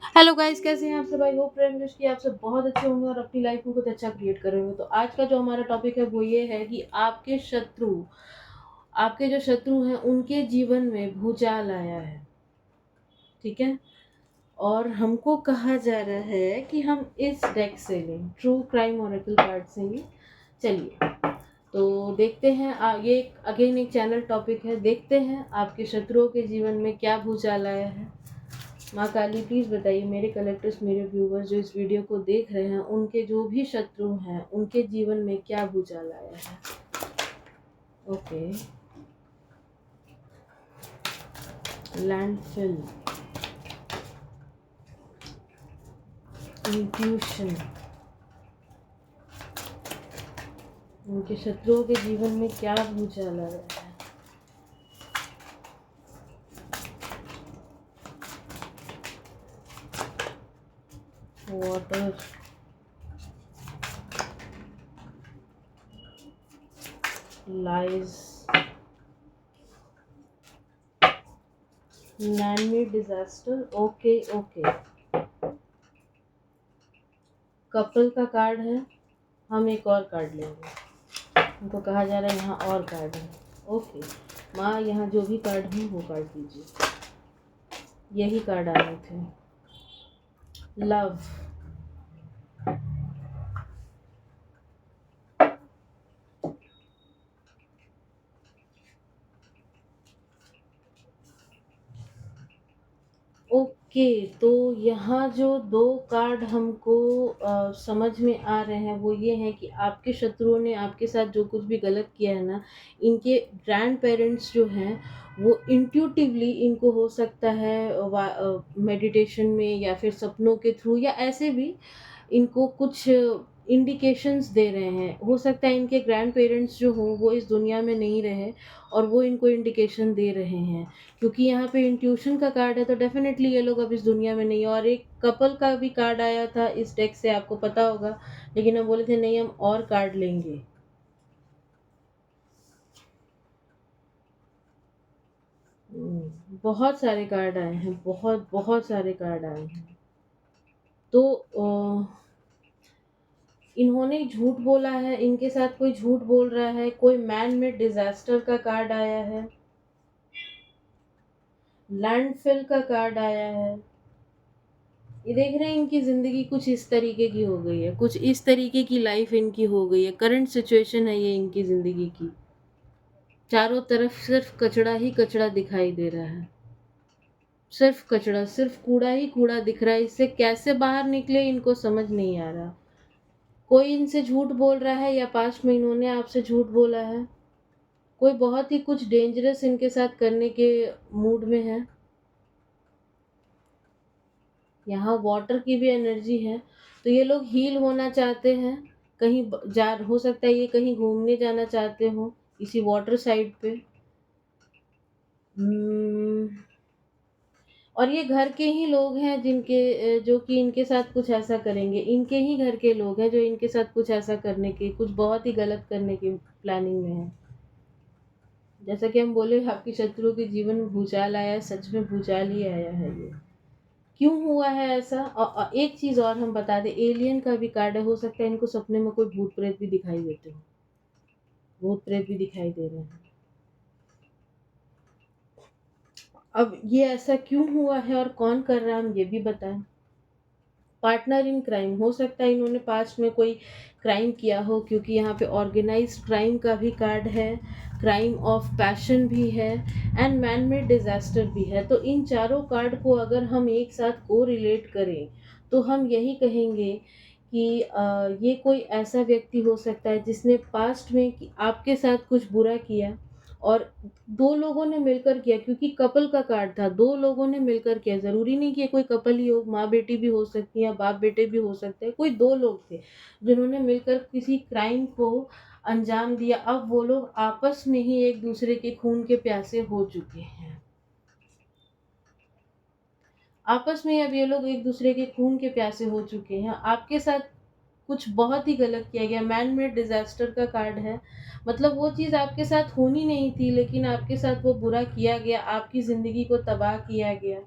Hello guys, कैसे हैं आप सब? आई होप प्रेम कि आप सब बहुत अच्छे होंगे और अपनी लाइफ में कुछ अच्छा क्रिएट कर रहे होंगे। तो आज का जो हमारा टॉपिक है वो ये है कि आपके जो शत्रु हैं उनके जीवन में भूचाल आया है। ठीक है। और हमको कहा जा रहा है कि हम इस डेक से लें, ट्रू क्राइम ओरेकल कार्ड से ही। चलिए, तो देखते हैं। ये अगेन एक चैनल टॉपिक है। देखते हैं आपके शत्रुओं के जीवन में क्या भूचाल आया है। माँ काली प्लीज़ बताइए मेरे कलेक्टर्स, मेरे व्यूवर्स जो इस वीडियो को देख रहे हैं, उनके जो भी शत्रु हैं उनके जीवन में क्या भूचाल आया है। ओके, लैंडफिल, इंट्यूशन, उनके शत्रुओं के जीवन में क्या भूचाल आ रहा है। Water, lies, man-made disaster. Okay okay, couple का कार्ड है। हम एक और कार्ड लेंगे। उनको कहा जा रहा है यहाँ और कार्ड है। ओके माँ, यहाँ जो भी कार्ड है वो कार्ड दीजिए। यही कार्ड आए थे। Love, okay. तो यहाँ जो दो कार्ड हमको समझ में आ रहे हैं वो ये हैं कि आपके शत्रुओं ने आपके साथ जो कुछ भी गलत किया है ना, इनके ग्रैंड पेरेंट्स जो हैं वो इंट्यूटिवली, इनको हो सकता है मेडिटेशन में या फिर सपनों के थ्रू या ऐसे भी इनको कुछ इंडिकेशंस दे रहे हैं। हो सकता है इनके ग्रैंड पेरेंट्स जो हों वो इस दुनिया में नहीं रहे और वो इनको इंडिकेशन दे रहे हैं। क्योंकि यहाँ पे इंट्यूशन का कार्ड है तो डेफिनेटली ये लोग अब इस दुनिया में नहीं है। और एक कपल का भी कार्ड आया था इस डेक से, आपको पता होगा। लेकिन हम बोले थे नहीं, हम और कार्ड लेंगे। बहुत सारे कार्ड आए हैं, बहुत बहुत सारे कार्ड आए हैं। तो इन्होंने झूठ बोला है, इनके साथ कोई झूठ बोल रहा है। कोई मैन मेड डिजास्टर का कार्ड आया है, लैंडफिल का कार्ड आया है। ये देख रहे हैं इनकी ज़िंदगी कुछ इस तरीके की हो गई है, कुछ इस तरीके की लाइफ इनकी हो गई है। करंट सिचुएशन है ये इनकी ज़िंदगी की। चारों तरफ सिर्फ कचड़ा ही कचड़ा दिखाई दे रहा है। सिर्फ कचड़ा, सिर्फ कूड़ा ही कूड़ा दिख रहा है। इससे कैसे बाहर निकले इनको समझ नहीं आ रहा। कोई इनसे झूठ बोल रहा है या 5 महीनों ने आपसे झूठ बोला है। कोई बहुत ही कुछ डेंजरस इनके साथ करने के मूड में है। यहाँ वाटर की भी एनर्जी है। तो ये लोग हील होना चाहते हैं। कहीं जा हो सकता है ये कहीं घूमने जाना चाहते हो इसी वाटर साइड पे। हम्म, और ये घर के ही लोग हैं जो कि इनके साथ कुछ ऐसा करेंगे। इनके ही घर के लोग हैं जो इनके साथ कुछ ऐसा करने के, कुछ बहुत ही गलत करने की प्लानिंग में है। जैसा कि हम बोले आपके शत्रु के जीवन में भूचाल आया है, सच में भूचाल ही आया है ये। क्यों हुआ है ऐसा? और एक चीज़ और हम बता दें, एलियन का भी कार्ड है। हो सकता है इनको सपने में कोई भूत प्रेत भी दिखाई देते हो। भूत प्रेत भी दिखाई दे रहे हैं। अब ये ऐसा क्यों हुआ है और कौन कर रहा है हम ये भी बताएं। पार्टनर इन क्राइम, हो सकता है इन्होंने पास्ट में कोई क्राइम किया हो, क्योंकि यहाँ पे ऑर्गेनाइज्ड क्राइम का भी कार्ड है, क्राइम ऑफ पैशन भी है, एंड मैन मेड डिजास्टर भी है। तो इन चारों कार्ड को अगर हम एक साथ को रिलेट करें तो हम यही कहेंगे कि ये कोई ऐसा व्यक्ति हो सकता है जिसने पास्ट में आपके साथ कुछ बुरा किया और दो लोगों ने मिलकर किया। क्योंकि कपल का कार्ड था, दो लोगों ने मिलकर किया। ज़रूरी नहीं कि ये कोई कपल ही हो, माँ बेटी भी हो सकती है या बाप बेटे भी हो सकते हैं। कोई दो लोग थे जिन्होंने मिलकर किसी क्राइम को अंजाम दिया। अब वो लोग आपस में ही एक दूसरे के खून के प्यासे हो चुके हैं। आपस में अब ये लोग एक दूसरे के खून के प्यासे हो चुके हैं। आपके साथ कुछ बहुत ही गलत किया गया। मैन मेड डिजास्टर का कार्ड है। मतलब वो चीज़ आपके साथ होनी नहीं थी, लेकिन आपके साथ वो बुरा किया गया, आपकी ज़िंदगी को तबाह किया गया।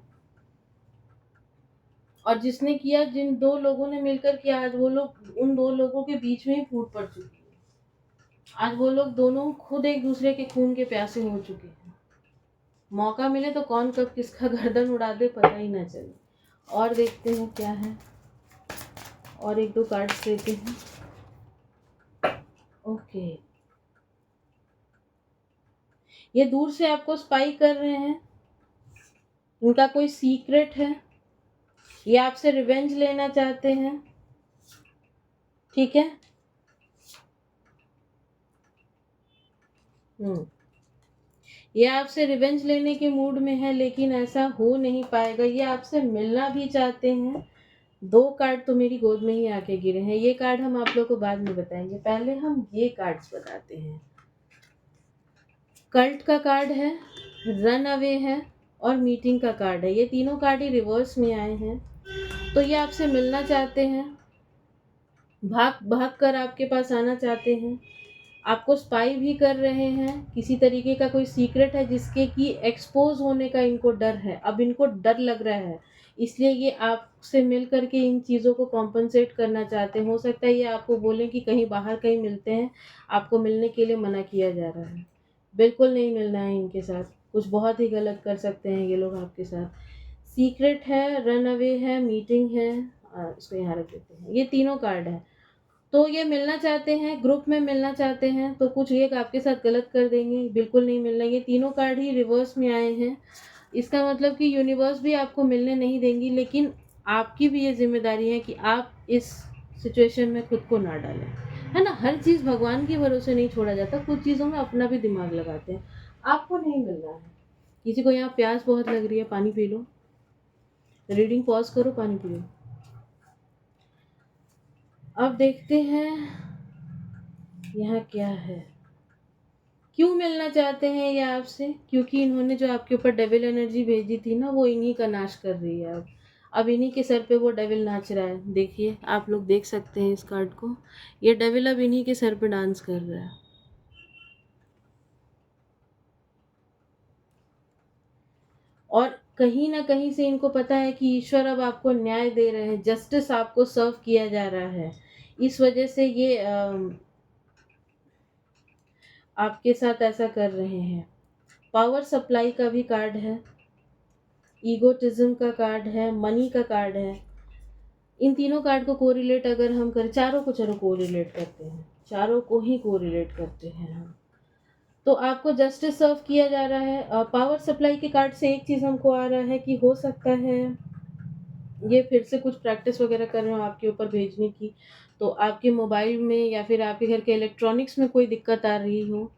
और जिसने किया, जिन 2 लोगों ने मिलकर किया, आज वो लोग उन 2 लोगों के बीच में ही फूट पड़ चुकी है। आज वो लोग दोनों खुद एक-दूसरे के खून के प्यासे हो चुके हैं। मौका मिले तो कौन कब किसका गर्दन उड़ा दे पता ही ना चले। और देखते हैं क्या है, और 1-2 कार्ड्स लेते हैं। ओके, ये दूर से आपको स्पाई कर रहे हैं, इनका कोई सीक्रेट है, ये आपसे रिवेंज लेना चाहते हैं, ठीक है। ये आपसे रिवेंज लेने के मूड में है, लेकिन ऐसा हो नहीं पाएगा। ये आपसे मिलना भी चाहते हैं। 2 कार्ड तो मेरी गोद में ही आके गिरे हैं। ये कार्ड हम आप लोग को बाद में बताएंगे, पहले हम ये कार्ड्स बताते हैं। कल्ट का कार्ड है, रन अवे है, और मीटिंग का कार्ड है। ये तीनों कार्ड ही रिवर्स में आए हैं। तो ये आपसे मिलना चाहते हैं, भाग भाग कर आपके पास आना चाहते हैं, आपको स्पाई भी कर रहे हैं। किसी तरीके का कोई सीक्रेट है जिसके कि एक्सपोज होने का इनको डर है। अब इनको डर लग रहा है, इसलिए ये आपसे मिल करके इन चीज़ों को कॉम्पनसेट करना चाहते हैं। हो सकता है ये आपको बोलें कि कहीं बाहर कहीं मिलते हैं, आपको मिलने के लिए मना किया जा रहा है। बिल्कुल नहीं मिलना है इनके साथ, कुछ बहुत ही गलत कर सकते हैं ये लोग आपके साथ। सीक्रेट है, रन अवे है, मीटिंग है, इसको यहाँ रख देते हैं। ये तीनों कार्ड है। तो ये मिलना चाहते हैं, ग्रुप में मिलना चाहते हैं, तो कुछ ये आपके साथ गलत कर देंगे, बिल्कुल नहीं मिलना। ये तीनों कार्ड ही रिवर्स में आए हैं। इसका मतलब कि यूनिवर्स भी आपको मिलने नहीं देंगी, लेकिन आपकी भी ये जिम्मेदारी है कि आप इस सिचुएशन में खुद को ना डालें, है ना। हर चीज़ भगवान के भरोसे नहीं छोड़ा जाता, कुछ चीज़ों में अपना भी दिमाग लगाते हैं। आपको नहीं मिलना है। किसी को यहाँ प्यास बहुत लग रही है, पानी पी लो, रीडिंग पॉज करो, पानी पी लो। अब देखते हैं यहाँ क्या है। क्यों मिलना चाहते हैं ये आपसे? क्योंकि इन्होंने जो आपके ऊपर डेविल एनर्जी भेजी थी ना, वो इन्हीं का नाश कर रही है। अब इन्हीं के सर पे वो डेविल नाच रहा है। देखिए, आप लोग देख सकते हैं इस कार्ड को। ये डेविल अब इन्हीं के सर पे डांस कर रहा है। और कहीं ना कहीं से इनको पता है कि ईश्वर अब आपको न्याय दे रहे हैं, जस्टिस आपको सर्व किया जा रहा है। इस वजह से ये आपके साथ ऐसा कर रहे हैं। पावर सप्लाई का भी कार्ड है, ईगोटिज्म का कार्ड है, मनी का कार्ड है। इन तीनों कार्ड को कोरिलेट अगर हम करें, चारों को चलो कोरिलेट करते हैं, चारों को ही कोरिलेट करते हैं हम। तो आपको जस्टिस सर्व किया जा रहा है। पावर सप्लाई के कार्ड से एक चीज़ हमको आ रहा है कि हो सकता है ये फिर से कुछ प्रैक्टिस वगैरह कर रहे हो आपके ऊपर भेजने की। तो आपके मोबाइल में या फिर आपके घर के इलेक्ट्रॉनिक्स में कोई दिक्कत आ रही हो,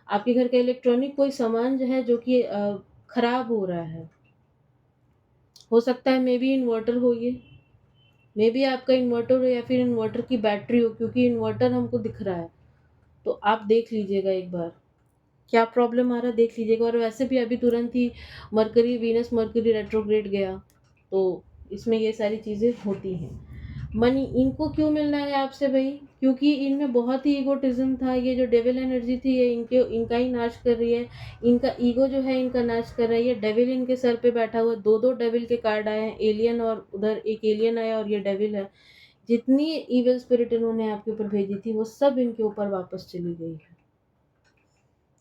आपके घर का इलेक्ट्रॉनिक कोई सामान जो है जो कि खराब हो रहा है। हो सकता है मे बी इन्वर्टर हो, ये मे बी आपका इन्वर्टर हो या फिर इन्वर्टर की बैटरी हो, क्योंकि इन्वर्टर हमको दिख रहा है। तो आप देख लीजिएगा एक बार क्या प्रॉब्लम आ रहा है, देख लीजिएगा। और वैसे भी अभी तुरंत ही मरकरी, वीनस मरकरी रेट्रोग्रेड गया, तो इसमें ये सारी चीज़ें होती हैं। मनी इनको क्यों मिलना है आपसे भाई? क्योंकि इनमें बहुत ही ईगोटिज्म था। ये जो डेविल एनर्जी थी ये इनका ही नाश कर रही है। इनका ईगो जो है इनका नाश कर रही है। डेविल इनके सर पे बैठा हुआ, 2-2 डेविल के कार्ड आए हैं, एलियन और उधर एक एलियन आया और ये डेविल है। जितनी इविल स्पिरिट इन्होंने आपके ऊपर भेजी थी वो सब इनके ऊपर वापस चली गई है।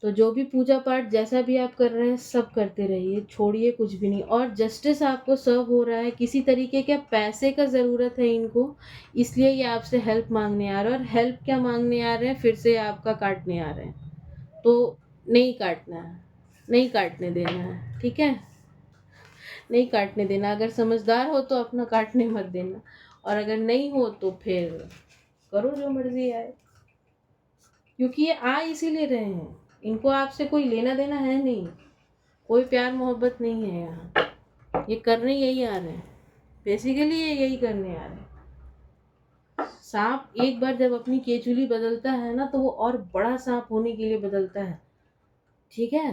तो जो भी पूजा पाठ जैसा भी आप कर रहे हैं सब करते रहिए, छोड़िए कुछ भी नहीं। और जस्टिस आपको सर्व हो रहा है। किसी तरीके के पैसे का ज़रूरत है इनको, इसलिए ये आपसे हेल्प मांगने आ रहे हैं। और हेल्प क्या मांगने आ रहे हैं? फिर से आपका काटने आ रहे हैं। तो नहीं काटना है, नहीं काटने देना है, ठीक है। नहीं काटने देना। अगर समझदार हो तो अपना काटने मत देना, और अगर नहीं हो तो फिर करो जो मर्जी आए। क्योंकि ये आ इसीलिए रहे हैं, इनको आपसे कोई लेना देना है नहीं, कोई प्यार मोहब्बत नहीं है यहाँ। ये करने यही आ रहे हैं, बेसिकली ये यही करने आ रहे हैं। सांप एक बार जब अपनी केचुली बदलता है ना, तो वो और बड़ा सांप होने के लिए बदलता है, ठीक है।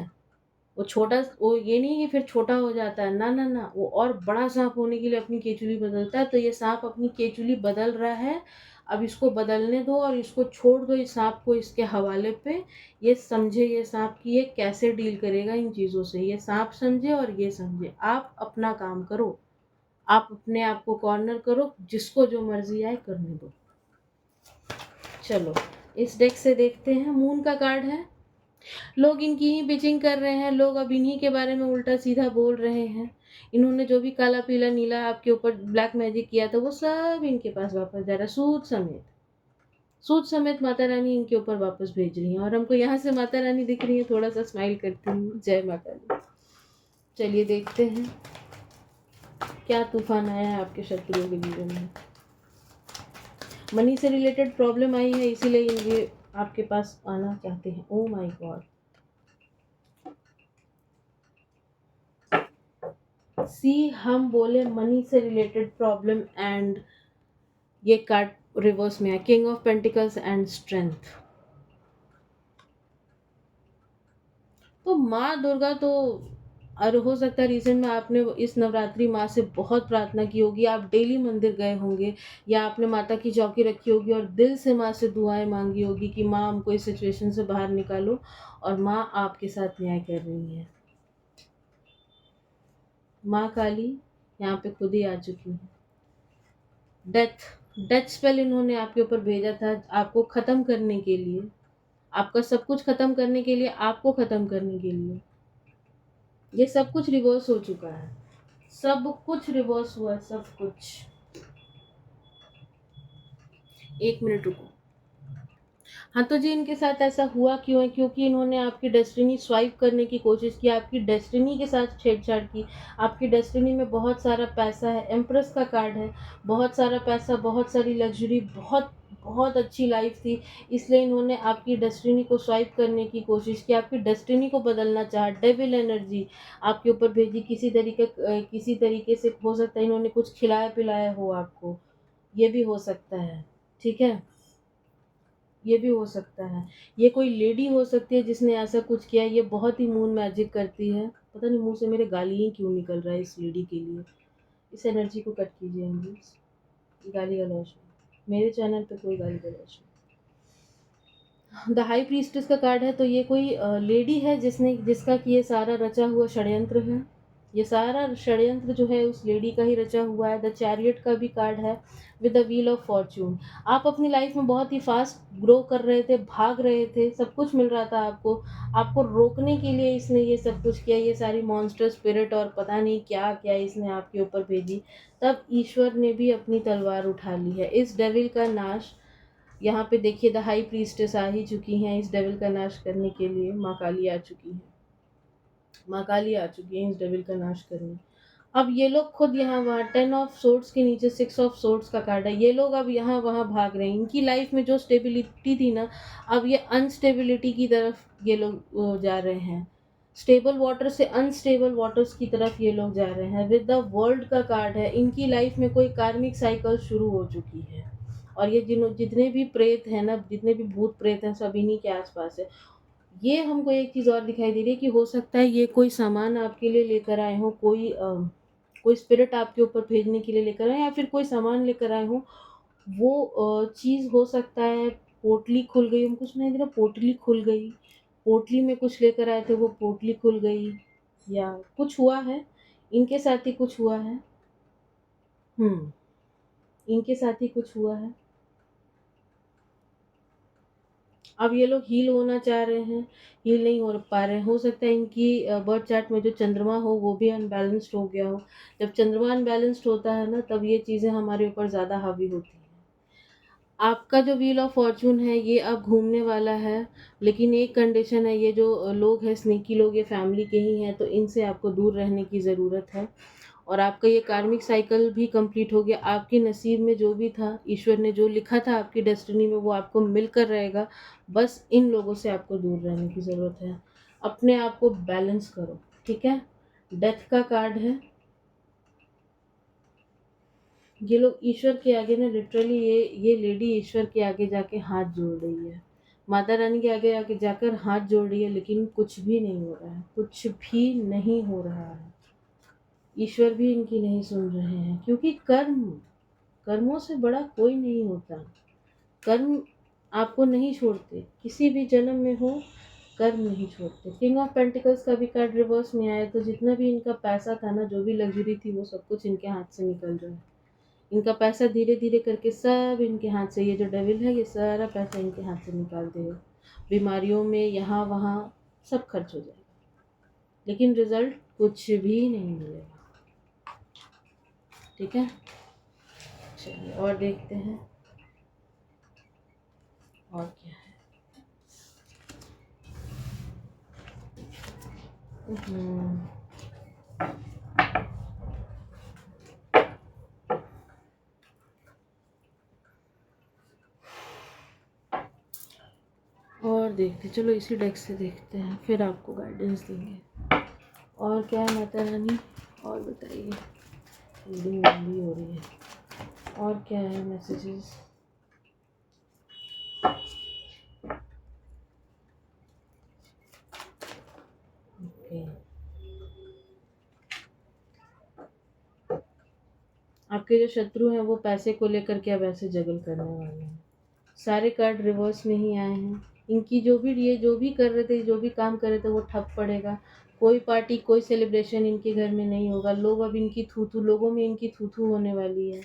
वो छोटा, वो ये नहीं कि फिर छोटा हो जाता है, ना ना ना, वो और बड़ा सांप होने के लिए अपनी केचुली बदलता है। तो ये सांप अपनी केचुली बदल रहा है, अब इसको बदलने दो और इसको छोड़ दो, इस सांप को इसके हवाले पे। ये समझे ये सांप कि ये कैसे डील करेगा इन चीज़ों से, ये सांप समझे और ये समझे। आप अपना काम करो, आप अपने आप को कॉर्नर करो, जिसको जो मर्जी आए करने दो। चलो इस डेक से देखते हैं, मून का कार्ड है। लोग इनकी ही पिचिंग कर रहे हैं, लोग अब इन्हीं के बारे में उल्टा सीधा बोल रहे हैं। इन्होंने जो भी काला पीला नीला आपके ऊपर ब्लैक मैजिक किया था वो सब इनके पास वापस जा रहा है, सूद समेत माता रानी इनके ऊपर वापस भेज रही हैं। और हमको यहाँ से माता रानी दिख रही है, थोड़ा सा स्माइल करती हूँ, जय माता दी। चलिए देखते हैं क्या तूफान आया है आपके शत्रुओं के जीवन में। मनी से रिलेटेड प्रॉब्लम आई है, इसीलिए ये आपके पास आना चाहते हैं। ओ माय गॉड, सी हम बोले मनी से रिलेटेड प्रॉब्लम एंड ये कार्ड रिवर्स में है, king of pentacles and strength. तो माँ दुर्गा तो, और हो सकता है रिसेंट में आपने इस नवरात्रि माँ से बहुत प्रार्थना की होगी, आप डेली मंदिर गए होंगे या आपने माता की चौकी रखी होगी और दिल से माँ से दुआएं मांगी होगी कि माँ हमको इस सिचुएशन से बाहर निकालो, और माँ आपके साथ न्याय कर रही है। माँ काली यहाँ पे खुद ही आ चुकी है। डेथ स्पेल इन्होंने आपके ऊपर भेजा था, आपको खत्म करने के लिए, आपका सब कुछ खत्म करने के लिए, आपको खत्म करने के लिए। ये सब कुछ रिवर्स हो चुका है, सब कुछ रिवर्स हुआ है, सब कुछ। एक मिनट रुको। हाँ तो जी, इनके साथ ऐसा हुआ क्यों है? क्योंकि इन्होंने आपकी डेस्टिनी स्वाइप करने की कोशिश की, आपकी डेस्टिनी के साथ छेड़छाड़ की। आपकी डेस्टिनी में बहुत सारा पैसा है, एम्प्रेस का कार्ड है, बहुत सारा पैसा, बहुत सारी लग्जरी, बहुत बहुत अच्छी लाइफ थी, इसलिए इन्होंने आपकी डेस्टिनी को स्वाइप करने की कोशिश की, आपकी डेस्टिनी को बदलना चाहा। डेविल एनर्जी आपके ऊपर भेजी, किसी तरीके से हो सकता है इन्होंने कुछ खिलाया पिलाया हो आपको, ये भी हो सकता है। ठीक है, ये भी हो सकता है। ये कोई लेडी हो सकती है जिसने ऐसा कुछ किया है, ये बहुत ही मून मैजिक करती है। पता नहीं मुंह से मेरे गाली ही क्यों निकल रहा है इस लेडी के लिए। इस एनर्जी को कट कीजिए प्लीज। गाली गलौज नहीं। मेरे चैनल पे कोई गाली गलौज नहीं। द हाई प्रीस्टेस का कार्ड है, तो ये कोई लेडी है जिसका कि ये सारा रचा हुआ षड्यंत्र है। ये सारा षड्यंत्र जो है उस लेडी का ही रचा हुआ है। द चैरियट का भी कार्ड है with the wheel of Fortune. आप अपनी लाइफ में बहुत ही फास्ट ग्रो कर रहे थे, भाग रहे थे, सब कुछ मिल रहा था आपको, आपको रोकने के लिए इसने ये सब कुछ किया, ये सारी मॉन्स्टर स्पिरिट और पता नहीं क्या क्या इसने आपके ऊपर भेजी। तब ईश्वर ने भी अपनी तलवार उठा ली है। इस डेविल का नाश, यहाँ पे देखिए द हाई प्रीस्टेस आ ही चुकी हैं इस डेविल का नाश करने के लिए। माँ काली आ चुकी है, माँ काली आ चुकी है इस डेविल का नाश करने। अब ये लोग खुद यहाँ वहाँ 10 ऑफ सोर्ड्स के नीचे 6 ऑफ सोर्ड्स का कार्ड है। ये लोग अब यहाँ वहाँ भाग रहे हैं। इनकी लाइफ में जो स्टेबिलिटी थी ना, अब ये अनस्टेबिलिटी की तरफ ये लोग जा रहे हैं। स्टेबल वाटर से अनस्टेबल वाटर्स की तरफ ये लोग जा रहे हैं। विद द वर्ल्ड का कार्ड है, इनकी लाइफ में कोई कार्मिक साइकिल शुरू हो चुकी है। और ये जितने भी प्रेत हैं ना, जितने भी भूत प्रेत हैं, सब इन्हीं के आसपास है। ये हमको एक चीज़ और दिखाई दे रही है कि हो सकता है ये कोई सामान आपके लिए लेकर आए हो, कोई स्पिरिट आपके ऊपर भेजने के लिए लेकर आए, या फिर कोई सामान लेकर आए हो। वो चीज़ हो सकता है पोटली खुल गई, हमको सुनाई दे रहा पोटली खुल गई, पोटली में कुछ लेकर आए थे वो पोटली खुल गई, या कुछ हुआ है, इनके साथ ही कुछ हुआ है। इनके साथ ही कुछ हुआ है। अब ये लोग हील होना चाह रहे हैं, हील नहीं हो पा रहे हैं। हो सकता है इनकी बर्थ चार्ट में जो चंद्रमा हो वो भी अनबैलेंस्ड हो गया हो। जब चंद्रमा अनबैलेंस्ड होता है ना, तब ये चीज़ें हमारे ऊपर ज़्यादा हावी होती हैं। आपका जो व्हील ऑफ फॉर्चून है ये अब घूमने वाला है, लेकिन एक कंडीशन है, ये जो लोग हैं स्नेकी लोग, ये फैमिली के ही हैं, तो इनसे आपको दूर रहने की ज़रूरत है। और आपका ये कार्मिक साइकिल भी कंप्लीट हो गया। आपके नसीब में जो भी था, ईश्वर ने जो लिखा था आपकी डेस्टिनी में, वो आपको मिलकर रहेगा। बस इन लोगों से आपको दूर रहने की ज़रूरत है। अपने आप को बैलेंस करो, ठीक है। डेथ का कार्ड है। ये लोग ईश्वर के आगे ना, लिटरली ये लेडी ईश्वर के आगे जाके हाथ जोड़ रही है, माता रानी के आगे आके जाकर हाथ जोड़ रही है, लेकिन कुछ भी नहीं हो रहा है, कुछ भी नहीं हो रहा है। ईश्वर भी इनकी नहीं सुन रहे हैं, क्योंकि कर्मों से बड़ा कोई नहीं होता। कर्म आपको नहीं छोड़ते, किसी भी जन्म में हो, कर्म नहीं छोड़ते। किंग ऑफ पेंटिकल्स का भी कार्ड रिवर्स में आया, तो जितना भी इनका पैसा था ना, जो भी लग्जरी थी, वो सब कुछ इनके हाथ से निकल रहा है। इनका पैसा धीरे धीरे करके सब इनके हाथ से, ये जो डेविल है ये सारा पैसा इनके हाथ से निकाल देगा। बीमारियों में यहाँ वहाँ सब खर्च हो जाएगा, लेकिन रिजल्ट कुछ भी नहीं मिलेगा। ठीक है, चलिए और देखते हैं और क्या है। और देखते, चलो इसी डेक से देखते हैं, फिर आपको गाइडेंस देंगे। और क्या है माता रानी, और बताइए। रीडिंग लंबी हो रही है। और क्या है मैसेजेस। ओके, आपके जो शत्रु हैं वो पैसे को लेकर के अब ऐसे जगल करने वाले हैं। सारे कार्ड रिवर्स में ही आए हैं। इनकी जो भी, ये जो भी कर रहे थे, जो भी काम कर रहे थे, वो ठप पड़ेगा। कोई पार्टी, कोई सेलिब्रेशन इनके घर में नहीं होगा। लोग अब इनकी थूथू, लोगों में इनकी थूथू होने वाली है।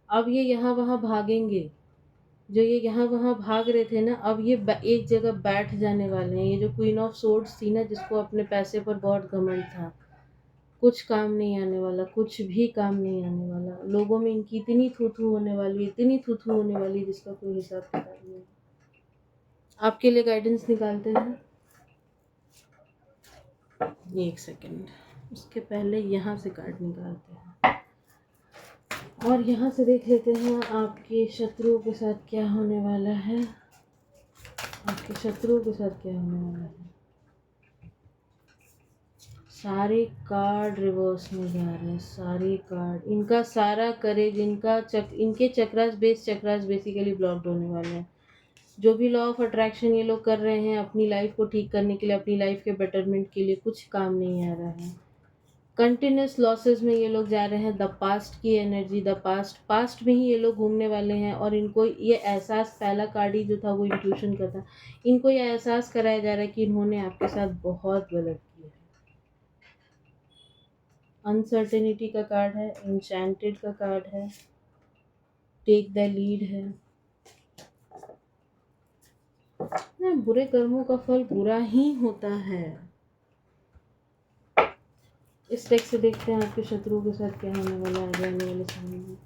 अब ये यहाँ वहाँ भागेंगे। जो ये यहाँ वहाँ भाग रहे थे ना, अब ये एक जगह बैठ जाने वाले हैं। ये जो क्वीन ऑफ सोर्ड्स थी ना, जिसको अपने पैसे पर बहुत घमंड था, कुछ काम नहीं आने वाला, कुछ भी काम नहीं आने वाला। लोगों में इनकी इतनी थूथू होने वाली, इतनी थूथू होने वाली, जिसका कोई हिसाब किताब नहीं। आपके लिए गाइडेंस निकालते हैं। एक सेकंड, उसके पहले यहाँ से कार्ड निकालते हैं और यहाँ से देख लेते हैं आपके शत्रुओं के साथ क्या होने वाला है। आपके शत्रुओं के साथ क्या होने वाला है। सारे कार्ड रिवर्स में जा रहे हैं। सारे कार्ड, इनका सारा करेज, इनके चक्रास बेसिकली ब्लॉक्ड होने वाले हैं। जो भी लॉ ऑफ अट्रैक्शन ये लोग कर रहे हैं अपनी लाइफ को ठीक करने के लिए, अपनी लाइफ के बेटरमेंट के लिए, कुछ काम नहीं आ रहा है। कंटिन्यूस लॉसेस में ये लोग जा रहे हैं। द पास्ट की एनर्जी, द पास्ट में ही ये लोग घूमने वाले हैं। और इनको ये एहसास, पहला कार्ड ही जो था वो इंट्यूशन का था, इनको ये एहसास कराया जा रहा है कि इन्होंने आपके साथ बहुत गलत किया है। अनसर्टेनिटी का कार्ड है, इंचेंटेड का कार्ड है, टेक द लीड है। बुरे कर्मों का फल बुरा ही होता है। इस टेक से देखते हैं आपके शत्रुओं के साथ क्या होने वाला है आने वाले समय में।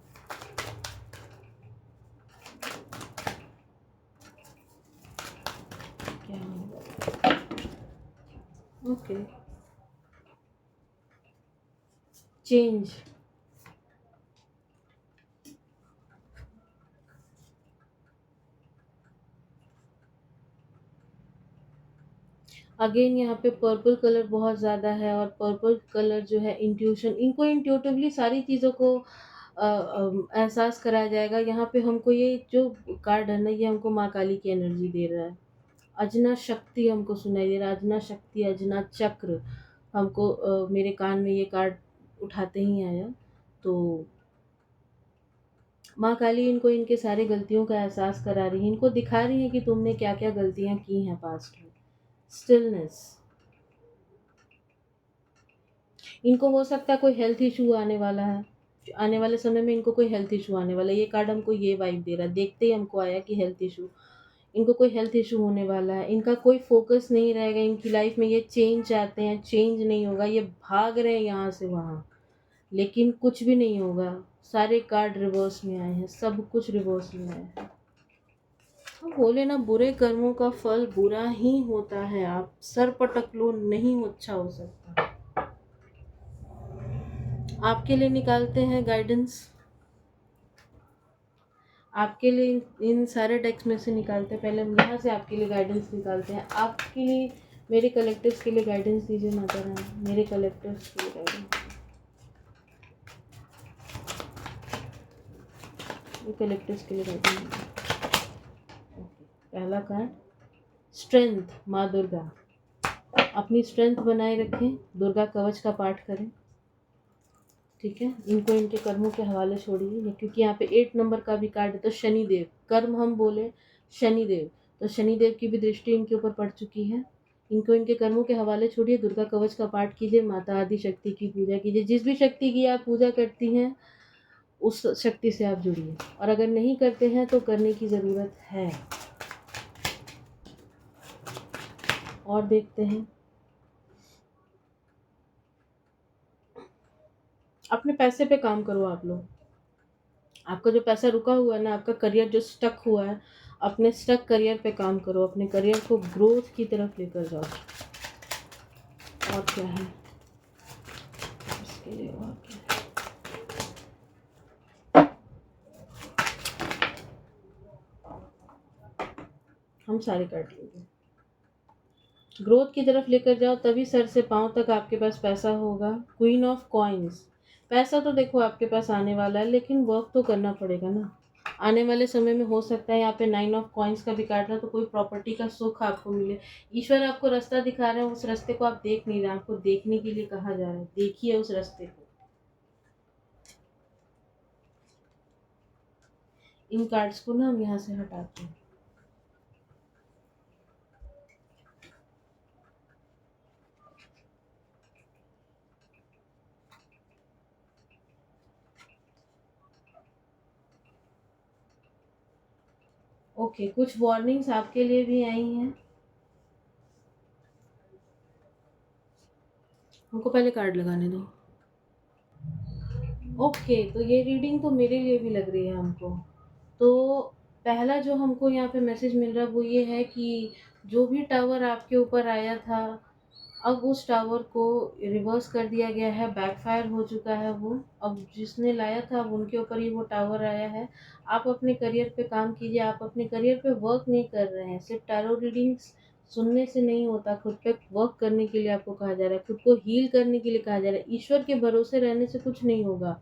क्या होने वाला। Okay, change. अगेन यहाँ पे पर्पल कलर बहुत ज़्यादा है, और पर्पल कलर जो है इंट्यूशन, इनको इंट्यूटिवली सारी चीज़ों को एहसास कराया जाएगा। यहाँ पे हमको ये जो कार्ड है ना, ये हमको माँ काली की एनर्जी दे रहा है। अजना शक्ति हमको सुनाई दे रहा है। अजना शक्ति, अजना चक्र हमको मेरे कान में ये कार्ड उठाते ही आया। तो माँ काली इनको इनके सारे गलतियों का एहसास करा रही है। इनको दिखा रही है कि तुमने क्या क्या गलतियाँ की हैं पास्ट में। स्टिलनेस। इनको हो सकता है कोई हेल्थ इशू आने वाला है, आने वाले समय में इनको कोई हेल्थ इशू आने वाला है। ये कार्ड हमको ये वाइब दे रहा है, देखते ही हमको आया कि हेल्थ इशू, इनको कोई हेल्थ इशू होने वाला है। इनका कोई फोकस नहीं रहेगा इनकी लाइफ में। ये चेंज चाहते हैं, चेंज नहीं होगा। ये भाग रहे हैं यहाँ से वहाँ, लेकिन कुछ भी नहीं होगा। सारे कार्ड रिवर्स में आए हैं, सब कुछ रिवर्स में आया है। हम बोले ना, बुरे कर्मों का फल बुरा ही होता है। आप सर पटक लो, नहीं अच्छा हो सकता। आपके लिए निकालते हैं गाइडेंस। आपके लिए इन सारे डेक्स में से निकालते हैं। पहले हम यहाँ से आपके लिए गाइडेंस निकालते हैं। आपके लिए, मेरे कलेक्टर्स के लिए गाइडेंस दीजिए माता रानी। मेरे कलेक्टर्स के लिए गाइडेंस, कलेक्टर्स के लिए गाइडेंस। पहला कार्ड, स्ट्रेंथ। माँ दुर्गा, अपनी स्ट्रेंथ बनाए रखें, दुर्गा कवच का पाठ करें। ठीक है, इनको इनके कर्मों के हवाले छोड़िए, क्योंकि यहाँ पे 8 नंबर का भी कार्ड है। तो शनिदेव, कर्म हम बोले शनिदेव, तो शनिदेव की भी दृष्टि इनके ऊपर पड़ चुकी है। इनको इनके कर्मों के हवाले छोड़िए, दुर्गा कवच का पाठ कीजिए, माता आदि शक्ति की पूजा कीजिए। जिस भी शक्ति की आप पूजा करती हैं, उस शक्ति से आप जुड़िए, और अगर नहीं करते हैं तो करने की ज़रूरत है। और देखते हैं, अपने पैसे पे काम करो आप लोग। आपका जो पैसा रुका हुआ है ना, आपका करियर जो स्टक हुआ है, अपने स्टक करियर पे काम करो, अपने करियर को ग्रोथ की तरफ लेकर जाओ। और क्या है इसके लिए, और क्या है? हम सारे काट लेंगे। ग्रोथ की तरफ लेकर जाओ, तभी सर से पाँव तक आपके पास पैसा होगा। क्वीन ऑफ कॉइन्स, पैसा तो देखो आपके पास आने वाला है, लेकिन वर्क तो करना पड़ेगा ना। आने वाले समय में हो सकता है यहाँ पे 9 ऑफ कॉइन्स का भी काट रहा, तो कोई प्रॉपर्टी का सुख आपको मिले। ईश्वर आपको रास्ता दिखा रहे हैं, उस रास्ते को आप देख नहीं रहे, आपको देखने के लिए कहा जा रहा है, देखिए उस रास्ते को। इन कार्ड्स को ना हम यहाँ से हटाते हैं। ओके, कुछ वार्निंग्स आपके लिए भी आई हैं। हमको पहले कार्ड लगाने दो। ओके, तो ये रीडिंग तो मेरे लिए भी लग रही है हमको। तो पहला जो हमको यहाँ पे मैसेज मिल रहा है वो ये है कि जो भी टावर आपके ऊपर आया था, अब उस टावर को रिवर्स कर दिया गया है, बैकफायर हो चुका है वो। अब जिसने लाया था अब उनके ऊपर ही वो टावर आया है। आप अपने करियर पे काम कीजिए, आप अपने करियर पे वर्क नहीं कर रहे हैं। सिर्फ टैरो रीडिंग्स सुनने से नहीं होता, खुद पे वर्क करने के लिए आपको कहा जा रहा है, खुद को हील करने के लिए कहा जा रहा है। ईश्वर के भरोसे रहने से कुछ नहीं होगा।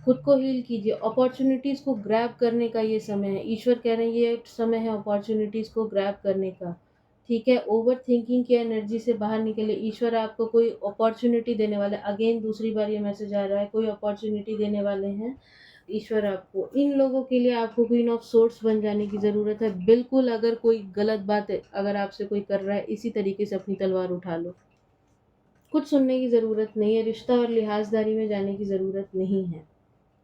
खुद को हील कीजिए, अपॉर्चुनिटीज़ को ग्रैब करने का ये समय है। ईश्वर कह रहे हैं ये समय है अपॉर्चुनिटीज़ को ग्रैब करने का। ठीक है, ओवर थिंकिंग की एनर्जी से बाहर निकले। ईश्वर आपको कोई अपॉर्चुनिटी देने वाले, अगेन दूसरी बार ये मैसेज आ रहा है, कोई अपॉर्चुनिटी देने वाले हैं ईश्वर आपको। इन लोगों के लिए आपको क्वीन ऑफ सोर्ड्स बन जाने की ज़रूरत है। बिल्कुल, अगर कोई गलत बात है, अगर आपसे कोई कर रहा है, इसी तरीके से अपनी तलवार उठा लो। कुछ सुनने की ज़रूरत नहीं है, रिश्ता और लिहाजदारी में जाने की ज़रूरत नहीं है।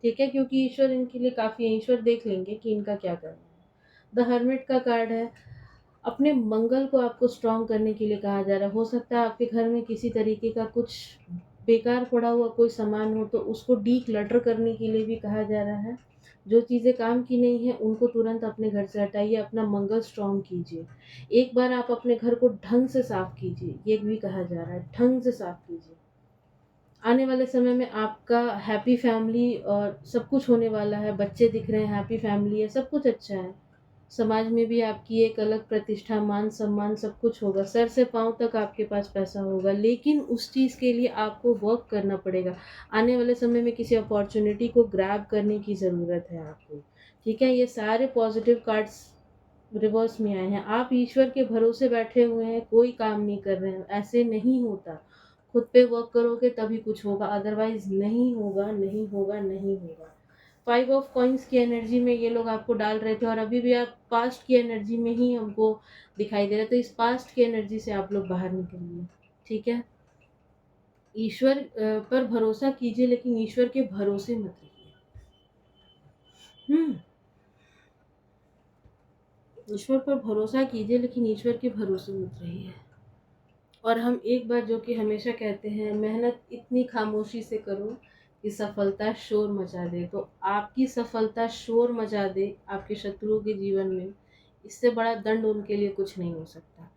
ठीक है, क्योंकि ईश्वर इनके लिए काफ़ी है, ईश्वर देख लेंगे कि इनका क्या करना है। द हर्मिट का कार्ड है, अपने मंगल को आपको स्ट्रॉन्ग करने के लिए कहा जा रहा है। हो सकता है आपके घर में किसी तरीके का कुछ बेकार पड़ा हुआ कोई सामान हो, तो उसको डी क्लटर करने के लिए भी कहा जा रहा है। जो चीज़ें काम की नहीं है उनको तुरंत अपने घर से हटाइए, अपना मंगल स्ट्रॉन्ग कीजिए। एक बार आप अपने घर को ढंग से साफ कीजिए, ये भी कहा जा रहा है, ढंग से साफ कीजिए। आने वाले समय में आपका हैप्पी फैमिली और सब कुछ होने वाला है। बच्चे दिख रहे हैं, हैप्पी फैमिली है, सब कुछ अच्छा है। समाज में भी आपकी एक अलग प्रतिष्ठा, मान सम्मान सब कुछ होगा। सर से पाँव तक आपके पास पैसा होगा, लेकिन उस चीज़ के लिए आपको वर्क करना पड़ेगा। आने वाले समय में किसी अपॉर्चुनिटी को ग्रैब करने की ज़रूरत है आपको। ठीक है, ये सारे पॉजिटिव कार्ड्स रिवर्स में आए हैं। आप ईश्वर के भरोसे बैठे हुए हैं, कोई काम नहीं कर रहे हैं, ऐसे नहीं होता। खुद पे वर्क करोगे तभी कुछ होगा, अदरवाइज नहीं होगा, नहीं होगा, नहीं होगा। 5 ऑफ कॉइन्स की एनर्जी में ये लोग आपको डाल रहे थे, और अभी भी आप पास्ट की एनर्जी में ही हमको दिखाई दे रहे, तो इस पास्ट की एनर्जी से आप लोग बाहर निकलिए। ठीक है, ईश्वर पर भरोसा कीजिए, लेकिन ईश्वर के भरोसे मत रहिए। ईश्वर पर भरोसा कीजिए, लेकिन ईश्वर के भरोसे मत रहिए। और हम एक बात जो कि हमेशा कहते हैं, मेहनत इतनी खामोशी से करो कि सफलता शोर मचा दे। तो आपकी सफलता शोर मचा दे आपके शत्रुओं के जीवन में, इससे बड़ा दंड उनके लिए कुछ नहीं हो सकता।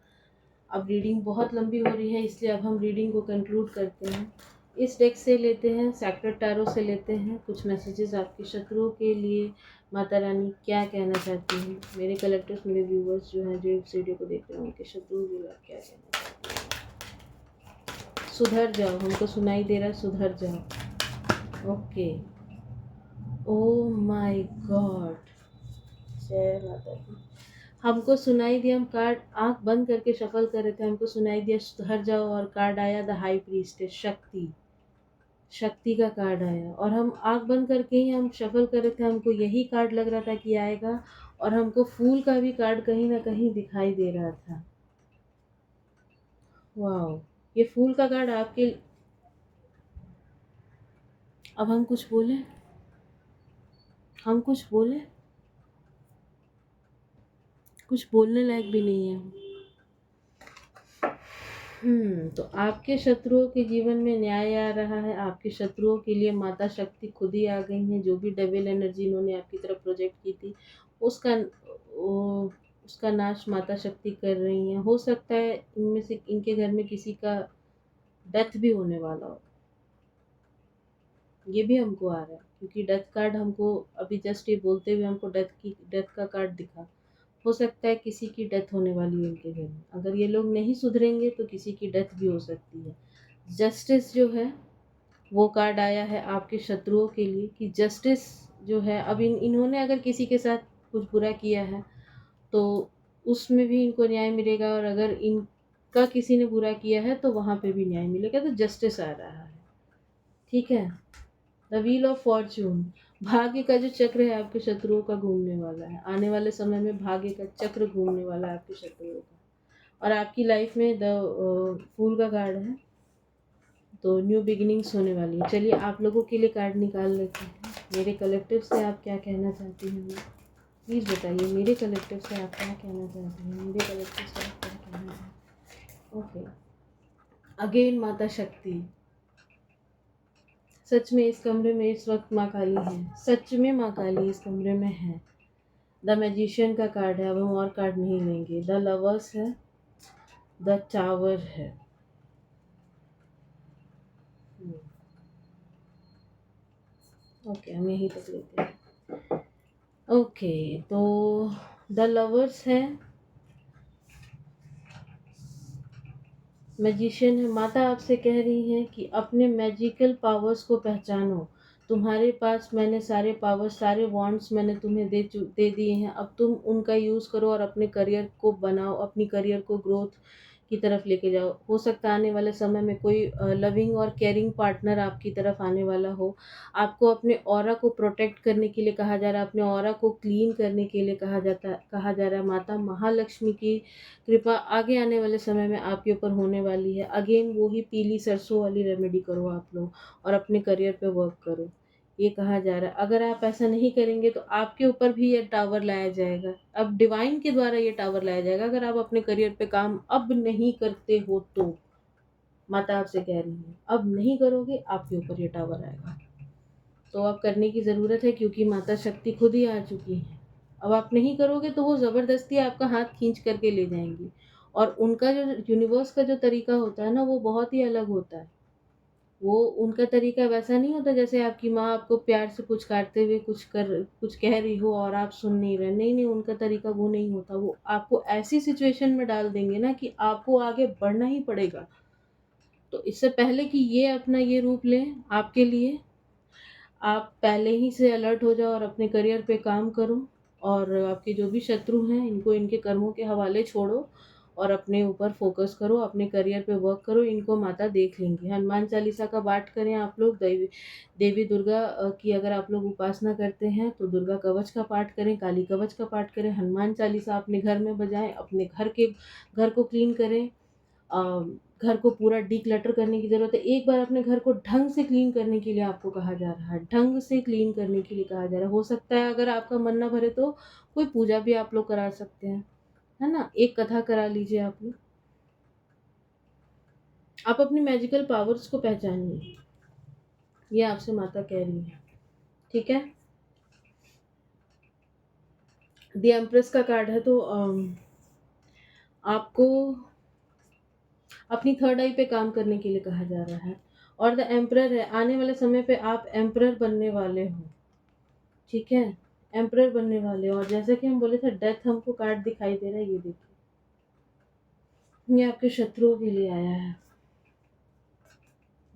अब रीडिंग बहुत लंबी हो रही है, इसलिए अब हम रीडिंग को कंक्लूड करते हैं। इस डेक से लेते हैं, सैक्रेड टैरो से लेते हैं कुछ मैसेजेस आपके शत्रुओं के लिए। माता रानी क्या कहना चाहती हैं, मेरे कलेक्टर्स, मेरे व्यूवर्स जो हैं, जो इस वीडियो को देख रहे हैं, उनके शत्रुओं के लिए आप क्या कहना चाहते हैं। सुधर जाओ, हमको सुनाई दे रहा है, सुधर जाओ। ओके, ओ माय गॉड, जय माता दी। हमको सुनाई दिया, हम कार्ड आंख बंद करके शफल कर रहे थे, हमको सुनाई दिया सुधर जाओ, और कार्ड आया द हाई प्रीस्टेस, शक्ति। शक्ति का कार्ड आया और हम आँख बंद करके ही हम शफ़ल कर रहे थे, हमको यही कार्ड लग रहा था कि आएगा और हमको फूल का भी कार्ड कहीं न कहीं दिखाई दे रहा था। वॉव! ये फूल का कार्ड आपके अब हम कुछ बोलें? हम कुछ बोलें? कुछ बोलने लायक भी नहीं है। तो आपके शत्रुओं के जीवन में न्याय आ रहा है, आपके शत्रुओं के लिए माता शक्ति खुद ही आ गई हैं, जो भी डेविल एनर्जी इन्होंने आपकी तरफ प्रोजेक्ट की थी, उसका ओ उसका नाश माता शक्ति कर रही हैं। हो सकता है इनमें से इनके घर में किसी का डेथ भी होने वाला हो, ये भी हमको आ रहा है क्योंकि डेथ कार्ड हमको अभी जस्ट ये बोलते हुए हमको डेथ का कार्ड दिखा। हो सकता है किसी की डेथ होने वाली है इनके घर में। अगर ये लोग नहीं सुधरेंगे तो किसी की डेथ भी हो सकती है। जस्टिस जो है वो कार्ड आया है आपके शत्रुओं के लिए कि जस्टिस जो है अब इन्होंने अगर किसी के साथ कुछ बुरा किया है तो उसमें भी इनको न्याय मिलेगा और अगर इनका किसी ने बुरा किया है तो वहाँ पे भी न्याय मिलेगा, तो जस्टिस आ रहा है। ठीक है। द व्हील ऑफ फॉर्च्यून, भाग्य का जो चक्र है आपके शत्रुओं का घूमने वाला है। आने वाले समय में भाग्य का चक्र घूमने वाला है आपके शत्रुओं का और आपकी लाइफ में फूल का कार्ड है, तो न्यू बिगिनिंग्स होने वाली है। चलिए आप लोगों के लिए कार्ड निकाल लेते हैं। मेरे कलेक्टिव से आप क्या कहना चाहती हैं? प्लीज़ बताइए मेरे कलेक्टिव से आप क्या कहना चाहती हैं? मेरे कलेक्टिव से आप क्या कहना चाहती हैं? ओके, अगेन माता शक्ति। सच में इस कमरे में इस वक्त माँ काली है, सच में माँ काली इस कमरे में है। द मैजिशियन का कार्ड है, अब हम और कार्ड नहीं लेंगे। द लवर्स है, द टावर है। ओके, हम यहीं तक लेते हैं। ओके, तो द लवर्स है, मैजिशियन है। माता आपसे कह रही हैं कि अपने मैजिकल पावर्स को पहचानो। तुम्हारे पास मैंने सारे पावर्स, सारे वॉन्ड्स मैंने तुम्हें दे दिए हैं। अब तुम उनका यूज़ करो और अपने करियर को बनाओ, अपनी करियर को ग्रोथ की तरफ लेके जाओ। हो सकता है आने वाले समय में कोई लविंग और केयरिंग पार्टनर आपकी तरफ आने वाला हो। आपको अपने ऑरा को प्रोटेक्ट करने के लिए कहा जा रहा है, अपने ऑरा को क्लीन करने के लिए कहा जा रहा है। माता महालक्ष्मी की कृपा आगे आने वाले समय में आपके ऊपर होने वाली है। अगेन वो ही पीली सरसों वाली रेमेडी करो आप लोग और अपने करियर पे वर्क करो, ये कहा जा रहा है। अगर आप ऐसा नहीं करेंगे तो आपके ऊपर भी ये टावर लाया जाएगा। अब डिवाइन के द्वारा ये टावर लाया जाएगा अगर आप अपने करियर पे काम अब नहीं करते हो तो। माता आपसे कह रही है अब नहीं करोगे आपके ऊपर ये टावर आएगा, तो अब करने की ज़रूरत है क्योंकि माता शक्ति खुद ही आ चुकी है। अब आप नहीं करोगे तो वो ज़बरदस्ती आपका हाथ खींच करके ले जाएंगी और उनका जो यूनिवर्स का जो तरीका होता है ना वो बहुत ही अलग होता है। वो उनका तरीका वैसा नहीं होता जैसे आपकी माँ आपको प्यार से पुचकारते हुए कुछ कह रही हो और आप सुन नहीं रहे। नहीं, नहीं, उनका तरीका वो नहीं होता। वो आपको ऐसी सिचुएशन में डाल देंगे ना कि आपको आगे बढ़ना ही पड़ेगा। तो इससे पहले कि ये अपना ये रूप लें आपके लिए, आप पहले ही से अलर्ट हो जाओ और अपने करियर पे काम करो और आपके जो भी शत्रु हैं इनको इनके कर्मों के हवाले छोड़ो और अपने ऊपर फोकस करो, अपने करियर पे वर्क करो। इनको माता देख लेंगी। हनुमान चालीसा का पाठ करें आप लोग। देवी देवी दुर्गा की अगर आप लोग उपासना करते हैं तो दुर्गा कवच का पाठ करें, काली कवच का पाठ करें, हनुमान चालीसा अपने घर में बजाएं, अपने घर को क्लीन करें। अ, घर को पूरा डिक्लटर करने की ज़रूरत है। एक बार अपने घर को ढंग से क्लीन करने के लिए आपको कहा जा रहा है, ढंग से क्लीन करने के लिए कहा जा रहा है। हो सकता है अगर आपका मन ना भरे तो कोई पूजा भी आप लोग करा सकते हैं, है ना? एक कथा करा लीजिए आप लोग। आप अपनी मैजिकल पावर्स को पहचानिए, ये आपसे माता कह रही है। ठीक है? द एम्प्रेस का कार्ड है तो आपको अपनी थर्ड आई पे काम करने के लिए कहा जा रहा है और द एम्परर है, आने वाले समय पे आप एम्परर बनने वाले हो। ठीक है? एम्परर बनने वाले हो और जैसे कि हम बोले थे डेथ हमको कार्ड दिखाई दे रहा है, ये देखिए। ये आपके शत्रुओं के लिए आया है।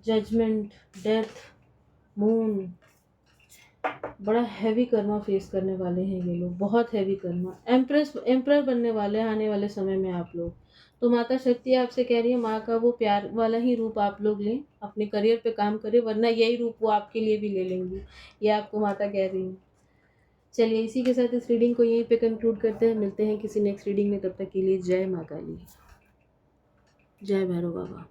जजमेंट, डेथ, मून, बड़ा हैवी कर्मा फेस करने वाले हैं ये लोग, बहुत हैवी कर्मा। एम्प्रर बनने वाले हैं आने वाले समय में आप लोग। तो माता शक्ति आपसे कह रही है, माँ का वो प्यार वाला ही रूप आप लोग लें, अपने करियर पे काम करें, वरना यही रूप वो आपके लिए भी ले लेंगी। ये आपको माता कह रही है। चलिए इसी के साथ इस रीडिंग को यहीं पे कंक्लूड करते हैं। मिलते हैं किसी नेक्स्ट रीडिंग में, तब तक के लिए जय माँ काली, जय भैरव बाबा।